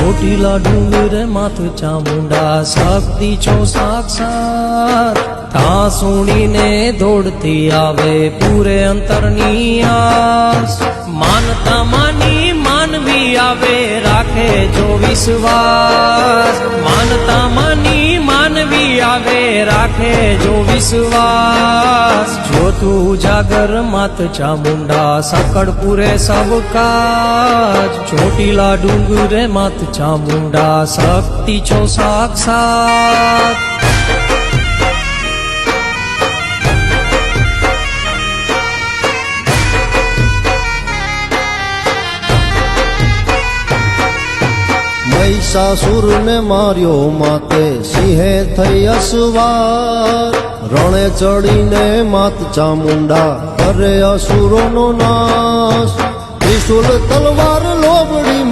ચોટીલા ડુંગર માથ ચામુંડા શક્તિ છો સાક્ષાત તા સુણીને દોડતી આવે પૂરે અંતરની આસ માનતા માની માનવી આવે રાખે જો વિશ્વાસ માનતા માની માનવી આવે રાખે જો વિશ્વાસ જો તું જાગર માત ચામુંડા સકડ પૂરે સબ કાજ ચોટીલા ડુંગરે માત ચામુંડા શક્તિ છો સાક્ષાત મહિષાસુર ને માર્યો માતે સિંહે થઈ અસવાર રણે ચડીને માત ચામુંડા કરે અસુરોનો નાશ ત્રિશુલ તલવાર